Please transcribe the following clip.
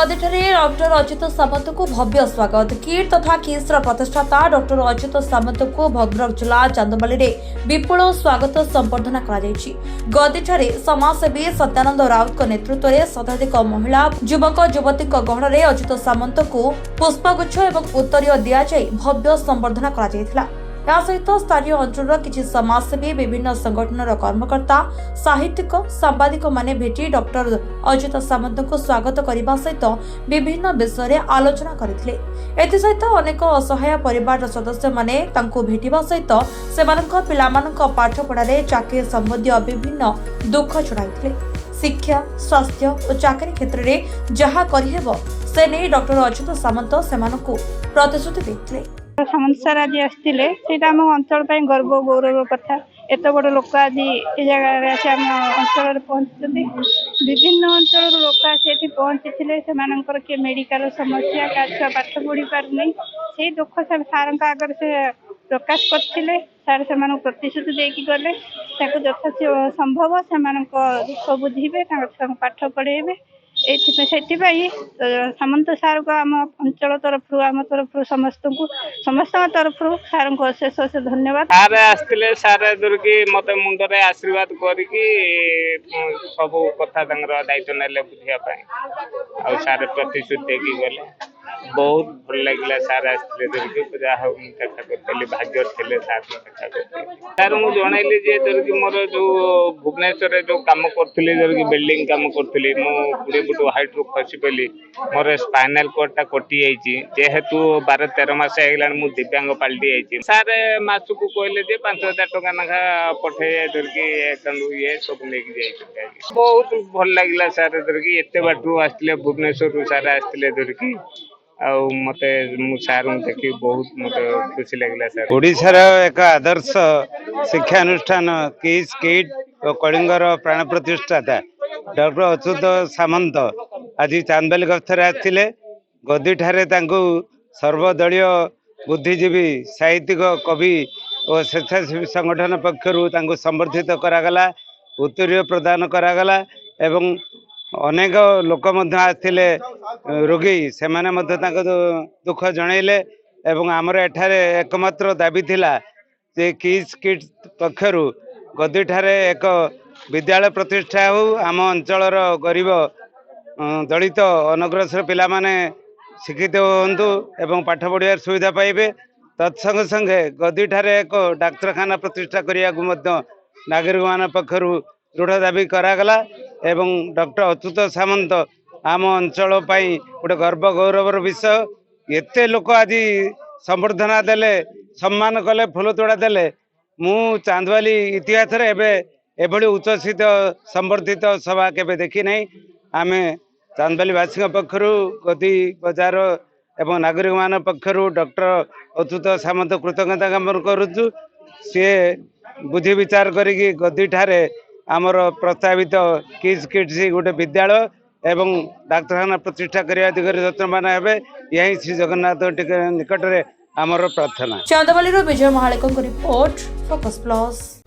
गदिठारे doctor Achyut सामंत को भव्य स्वागत kit तथा किस्र प्रतिष्ठाता डॉक्टर अच्युत सामंत को भद्रक जिला चांदबाली विपुल स्वागत संबर्धना गदिठारे समाजसेवी सत्यानंद राउत नेतृत्व में शताधिक महिला युवक युवती गहन में अच्युत सामंत को पुष्पगुच्छ और उत्तरीय दि जाए भव्य संबर्धना सहित स्थानीय अंचल किसी समाजसेवी विभिन्न संगठन कर्मकर्ता साहित्यिक सांबादिक माने भेटी डॉक्टर अच्युत सामंत को स्वागत करने सहित विभिन्न विषय में आलोचना करथिले। एथिसहित अनेक असहाय परिवार सदस्य माने तांको भेटिबा सहित सेमानक पिलामानक पाठ पढ़ारे चाकरी संबंधी विभिन्न दुख छुड़ाइथिले। शिक्षा स्वास्थ्य और चाकरी क्षेत्र में जहा करिहेबो से नहीं डॉक्टर अच्युत सामंत सेमानकु प्रतिश्रुति देथिले। सामंत सर आज आसते आम अंचल गर्व गौरव कथा एत बड़ लोक आज ये जगह आम अंचल पहुँचते विभिन्न अंचल लोक आसी पहुँची से किए मेडिकल समस्या का छुआ पाठ पढ़ी पारना से दुख सार आगे से प्रकाश करते सार से प्रतिश्रुति देकी गले यथा संभव से दुख बुझे छुआ पाठ पढ़े सामंत सार को आम अंचल तरफ आम तरफ समस्त तरफ सार को अशेष अशेष धन्यवाद। सार आसते सार दुर्गी मत मुंडे आशीर्वाद करके सब कथा दायित्व ने बुझापी आ सार प्रतिश्रुति देकी गले बहुत भल लगे। सार आसते दुर्गी जहाँ देखा करी भाग्य थे सार देखा करी सार मुझे जनइली दुर्गी मोर जो भुवनेश्वर जो कम करी दुर्गी बिल्डिंग कम करी मुझे 20 फुट हाइट रू खसी पड़ी मोर स्पाइनल कॉर्ड कटि जेहेतु 12-13 मास मु दिव्यांग पलटि सार मास को कहले 5,000 टका नाखा पठे दुर्गी ये सब लेके बहुत भल लगे। सार दुर्गी एत बाटू आसते भुवनेश्वर सार आसते दुर्गी मते सार देखी बहुत मत खुशी लगे। सर ओडिशार एक आदर्श शिक्षा अनुष्ठान किस किट और कलिंगर प्राण प्रतिष्ठाता डॉक्टर अच्युत सामंत आज चांदबाली गस्तर आसते गदी ठारे सर्वदलीय बुद्धिजीवी साहित्यिक कवि और स्वेच्छासेवी संगठन पक्षर संबर्धित करागला उत्तरीय प्रदान करागला एवं अनेक लोक आसते रोगी से दुख जनइले एवं आमर एठारे एकमात्र दाबी थिला जे किस किट पक्षर गदी ठारे एक विद्यालय प्रतिष्ठा हो आम अंचलर गरीब दलित अनग्रसर पिला माने शिक्षित होंतु एवं पाठ पढ़ियार सुविधा पाइबे तत्संगे संगे गदी ठारे एक डाक्तरखाना प्रतिष्ठा करिया नागरिक मान पक्षर दृढ़ दाबी करागला एवं डॉक्टर अच्युत सामंत आम अंचल गोटे गर्व गौरवर विषय एते लोक आज संबर्धना देले सम्मान कले फूल तोड़ा देले मु चांदबाली इतिहास एभली उच्चसित संबर्धित सभा केबे देखी नहीं। आमे चांदबाली वासी पक्षर गदी बजार एवं नागरिक मान पक्षर डॉक्टर अच्युत सामंत कृतज्ञता ज्ञापन करुचु सी बुद्धि विचार करी गदी ठारे आमर प्रस्तावित किस किड्स गोटे विद्यालय एवं डाक्तरखाना प्रतिष्ठा करने दिगरे यत्नवान हेबे यही श्री जगन्नाथ निकट में आमर प्रार्थना। चांदबाली विजय महालिक रिपोर्ट फोकस प्लस।